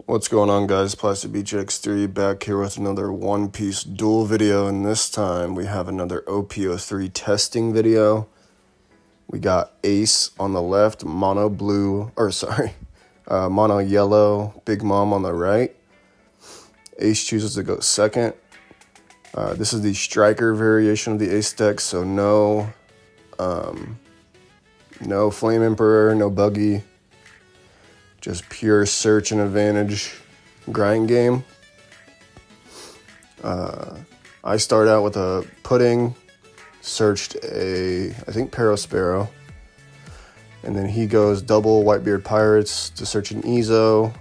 What's going on, guys? Plastic Beach X3 back here with another One Piece duel video, and this time we have another OP03 testing video. We got Ace on the left, mono yellow, Big Mom on the right. Ace chooses to go second. This is the striker variation of the Ace deck, so no Flame Emperor, no Buggy. Just pure search and advantage grind game. I start out with a pudding, searched I think Parasparrow, and then he goes double Whitebeard Pirates to search an Ezo,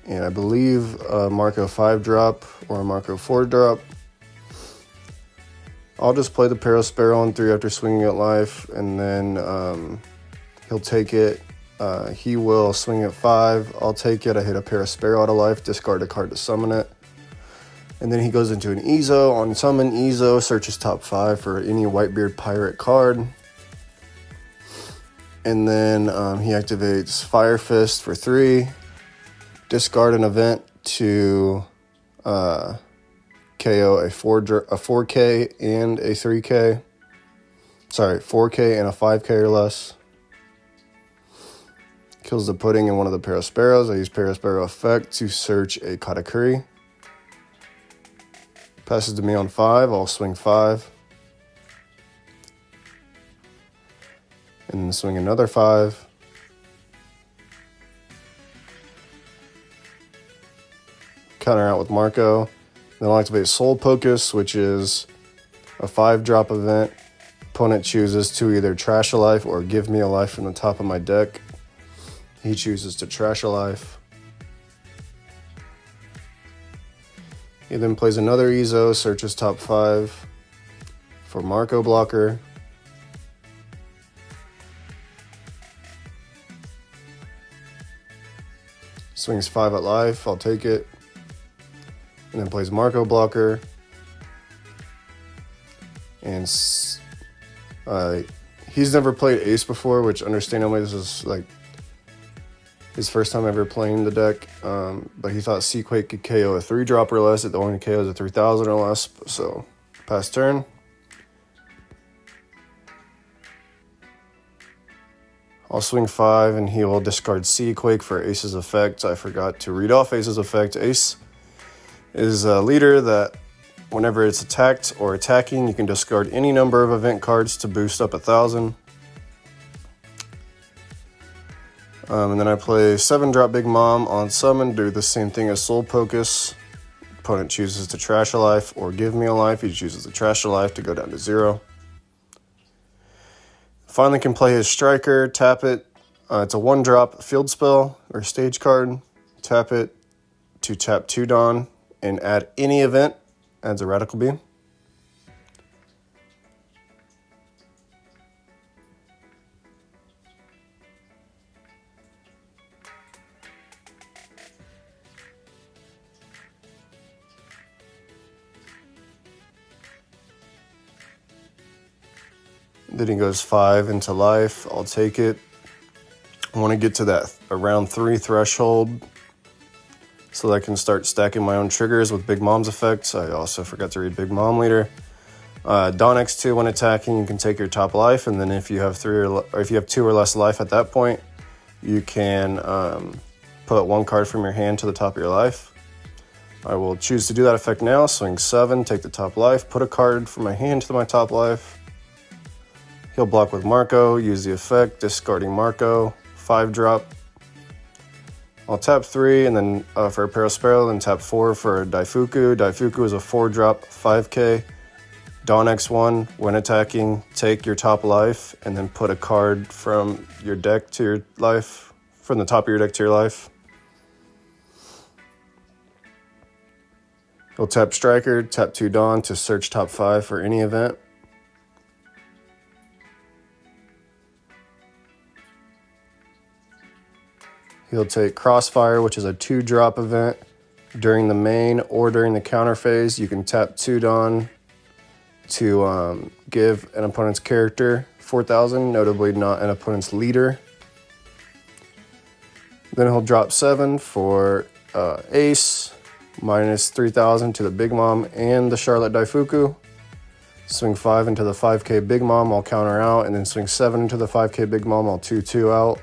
and I believe a Marco 5 drop or a Marco 4 drop. I'll just play the Parasparrow on 3 after swinging at life, and then he'll take it. He will swing at 5. I'll take it. I hit a Parasparrow out of life, discard a card to summon it. And then he goes into an Ezo. On summon Ezo, searches top 5 for any Whitebeard Pirate card. And then he activates Fire Fist for 3. Discard an event to KO a 4K and a 3K. Sorry, 4K and a 5K or less. Kills the pudding in one of the Parasparrows. I use Parasparrow effect to search a Katakuri. Passes to me on 5. I'll swing 5. And then swing another 5. Counter out with Marco. Then I'll activate Soul Pocus, which is a 5-drop event. Opponent chooses to either trash a life or give me a life from the top of my deck. He chooses to trash a life. He then plays another Ezo, searches top 5 for Marco blocker. Swings 5 at life, I'll take it. And then plays Marco blocker. And he's never played Ace before, which understandably this is like his first time ever playing the deck, but he thought Seaquake could KO a 3-drop or less. It only KOs a 3,000 or less, so pass turn. I'll swing 5, and he will discard Seaquake for Ace's effect. I forgot to read off Ace's effect. Ace is a leader that whenever it's attacked or attacking, you can discard any number of event cards to boost up 1,000. And then I play 7-drop Big Mom on summon, do the same thing as Soul Pocus. Opponent chooses to trash a life or give me a life. He chooses to trash a life to go down to 0. Finally can play his Striker, tap it. It's a 1-drop field spell or stage card. Tap it to tap 2 Dawn and add any event. Adds a Radical Beam. Then he goes 5 into life. I'll take it. I want to get to that around 3 threshold so that I can start stacking my own triggers with Big Mom's effects. I also forgot to read Big Mom Leader. Dawn X2, when attacking, you can take your top life, and then if you have 2 or less life at that point, you can put 1 card from your hand to the top of your life. I will choose to do that effect now. Swing 7, take the top life, put a card from my hand to my top life. He'll block with Marco, use the effect, discarding Marco, 5-drop. I'll tap 3, and then for a Parasparrow, then tap 4 for a Daifuku. Daifuku is a 4-drop, 5K. Dawn X1, when attacking, take your top life, and then put a card from your deck to your life, from the top of your deck to your life. He'll tap Striker, tap 2 Dawn to search top 5 for any event. He'll take Crossfire, which is a 2-drop event. During the main or during the counter phase, you can tap 2 Dawn to give an opponent's character 4,000, notably not an opponent's leader. Then he'll drop 7 for Ace, minus 3,000 to the Big Mom and the Charlotte Daifuku. Swing 5 into the 5K Big Mom, I'll counter out, and then swing 7 into the 5K Big Mom, I'll 2-2 out.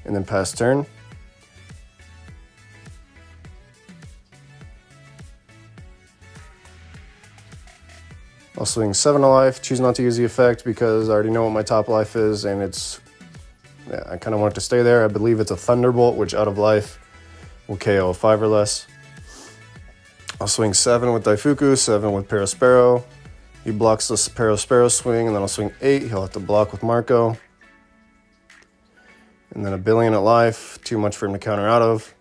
And then pass turn. I'll swing 7 to life, choose not to use the effect because I already know what my top life is, and I kind of want it to stay there. I believe it's a Thunderbolt, which out of life will KO a 5 or less. I'll swing 7 with Daifuku, 7 with Parasparrow. He blocks the Parasparrow swing, and then I'll swing 8. He'll have to block with Marco. And then a billion at life, too much for him to counter out of.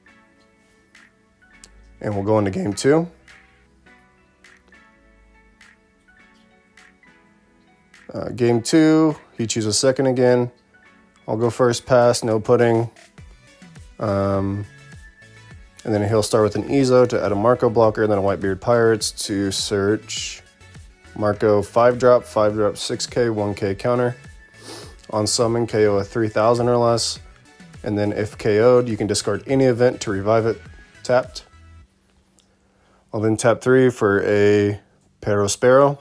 And we'll go into game 2. Game 2, he chooses second again. I'll go first pass, no pudding. And then he'll start with an Ezo to add a Marco blocker, and then a Whitebeard Pirates to search Marco 5-drop, 6K, 1K counter. On summon, KO a 3,000 or less. And then if KO'd, you can discard any event to revive it tapped. I'll then tap 3 for a Parasparrow.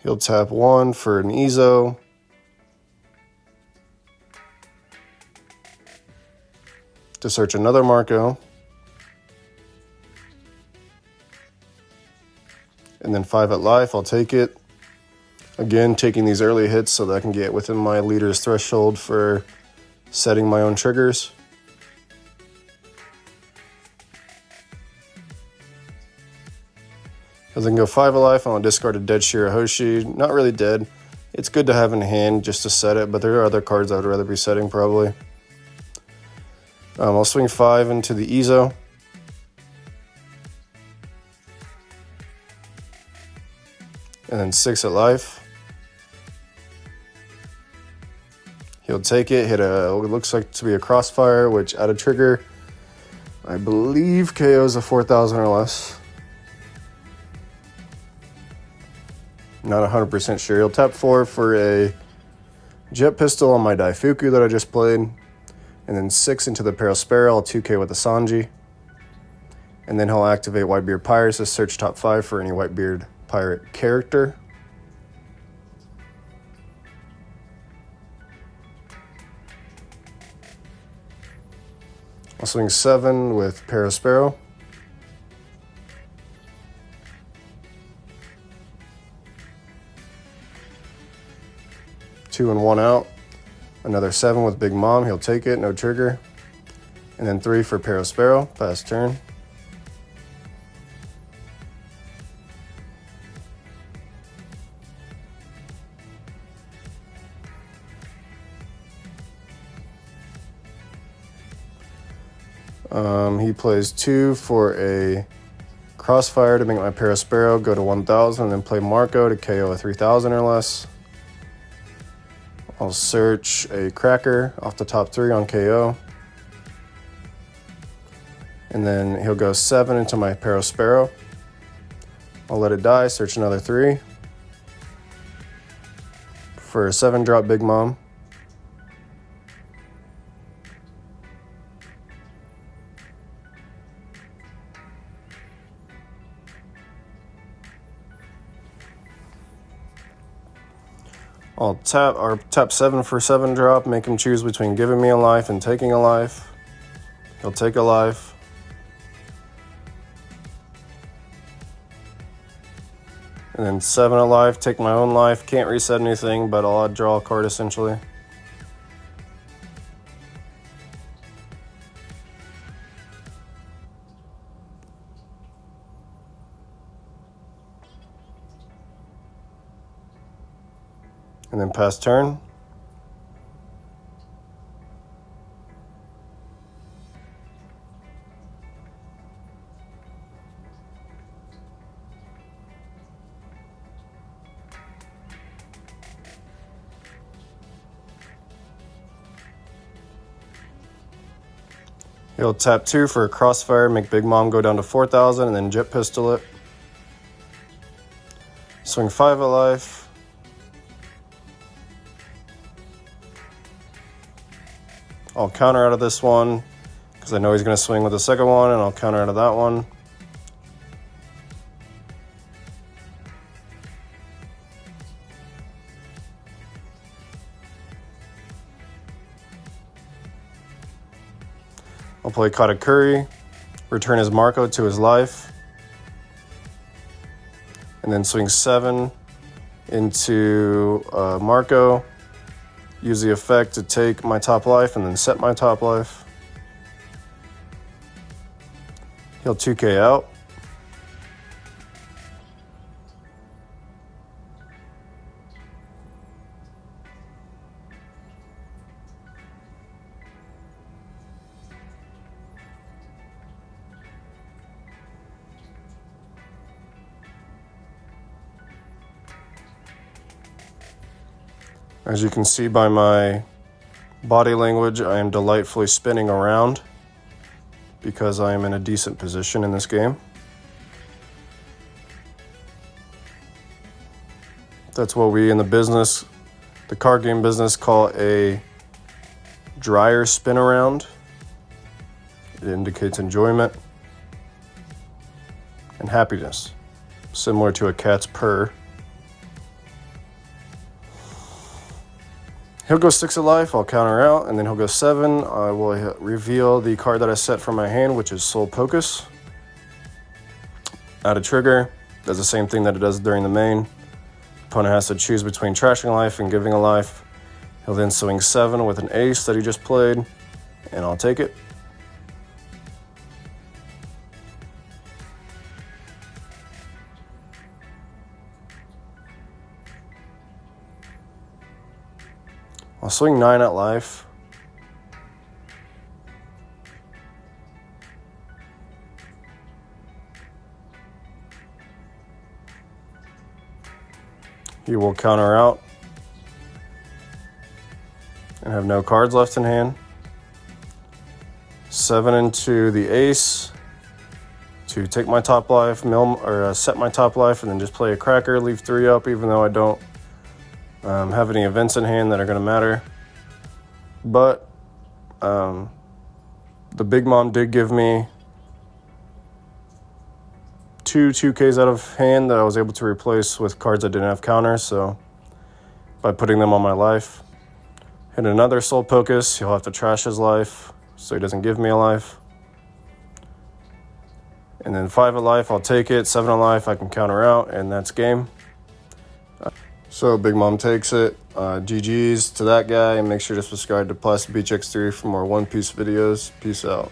He'll tap 1 for an Ezo. To search another Marco. And then 5 at life, I'll take it. Again, taking these early hits so that I can get within my leader's threshold for setting my own triggers. He'll then go 5 alive, and I'll discard a dead Shirahoshi. Not really dead. It's good to have in hand just to set it, but there are other cards I would rather be setting probably. I'll swing 5 into the Ezo. And then 6 at life. He'll take it, hit what looks like to be a Crossfire, which at a trigger, I believe KO's a 4,000 or less. Not 100% sure. He'll tap 4 for a Jet Pistol on my Daifuku that I just played. And then 6 into the Parasparrow, I'll 2K with the Sanji. And then he'll activate Whitebeard Pirates to search top 5 for any Whitebeard Pirate character. I'll swing 7 with Parasparrow. Two and 1 out. Another 7 with Big Mom. He'll take it, no trigger. And then 3 for Parasparrow. Pass turn. He plays 2 for a Crossfire to make my Parasparrow go to 1,000, and then play Marco to KO a 3,000 or less. I'll search a Cracker off the top 3 on KO. And then he'll go 7 into my Parasparrow. I'll let it die, search another 3. For a 7-drop Big Mom. I'll tap 7 for 7-drop, make him choose between giving me a life and taking a life. He'll take a life. And then 7 alive, take my own life. Can't reset anything, but I'll draw a card essentially. And then pass turn. He'll tap 2 for a crossfire, make Big Mom go down to 4,000, and then jet pistol it. Swing 5 of life. I'll counter out of this one because I know he's going to swing with the second one, and I'll counter out of that one. I'll play Katakuri, return his Marco to his life, and then swing 7 into Marco, use the effect to take my top life and then set my top life. He'll 2k out. As you can see by my body language, I am delightfully spinning around because I am in a decent position in this game. That's what we in the card game business, call a dryer spin around. It indicates enjoyment and happiness, similar to a cat's purr. He'll go 6 of life, I'll counter out, and then he'll go 7. I will reveal the card that I set from my hand, which is Soul Portgas. Add a trigger, does the same thing that it does during the main. Opponent has to choose between trashing a life and giving a life. He'll then swing 7 with an ace that he just played, and I'll take it. I'll swing 9 at life. He will counter out and have no cards left in hand. 7 into the ace to take my top life, set my top life, and then just play a cracker, leave 3 up, even though I don't have any events in hand that are going to matter. But the Big Mom did give me 2Ks out of hand that I was able to replace with cards that didn't have counters, so by putting them on my life. Hit another Soul Portgas, he'll have to trash his life so he doesn't give me a life. And then 5 of life, I'll take it. 7 of life, I can counter out, and that's game. So Big Mom takes it. GG's to that guy, and make sure to subscribe to Plastic Beach X3 for more One Piece videos. Peace out.